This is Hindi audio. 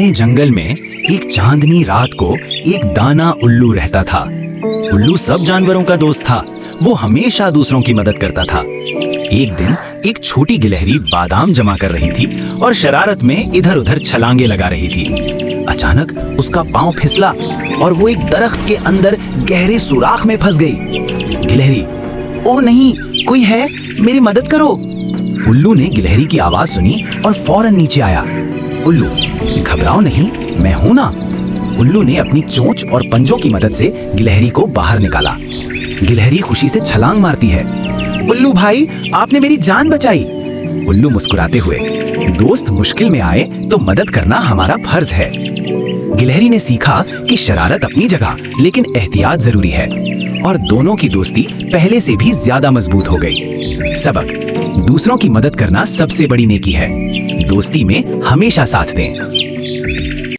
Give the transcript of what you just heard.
घने जंगल में एक चांदनी रात को एक दाना उल्लू रहता था। उल्लू सब जानवरों का दोस्त था। वो हमेशा दूसरों की मदद करता था। एक दिन एक छोटी गिलहरी बादाम जमा कर रही थी और शरारत में इधर उधर छलांगे लगा रही थी। अचानक उसका पांव फिसला और वो एक दरख्त के अंदर गहरे सुराख में फंस गई। गिलहरी, ओह नहीं, कोई है, मेरी मदद करो। उल्लू ने गिलहरी की आवाज सुनी और फौरन नीचे आया। उल्लू, घबराओ नहीं, मैं हूं ना। उल्लू ने अपनी चोंच और पंजों की मदद से गिलहरी को बाहर निकाला। गिलहरी खुशी से छलांग मारती है। उल्लू भाई, आपने मेरी जान बचाई। उल्लू मुस्कुराते हुए, दोस्त मुश्किल में आए तो मदद करना हमारा फर्ज है। गिलहरी ने सीखा कि शरारत अपनी जगह, लेकिन एहतियात जरूरी है, और दोनों की दोस्ती पहले से भी ज्यादा मजबूत हो गई। सबक: दूसरों की मदद करना सबसे बड़ी नेकी है। दोस्ती में हमेशा साथ दें।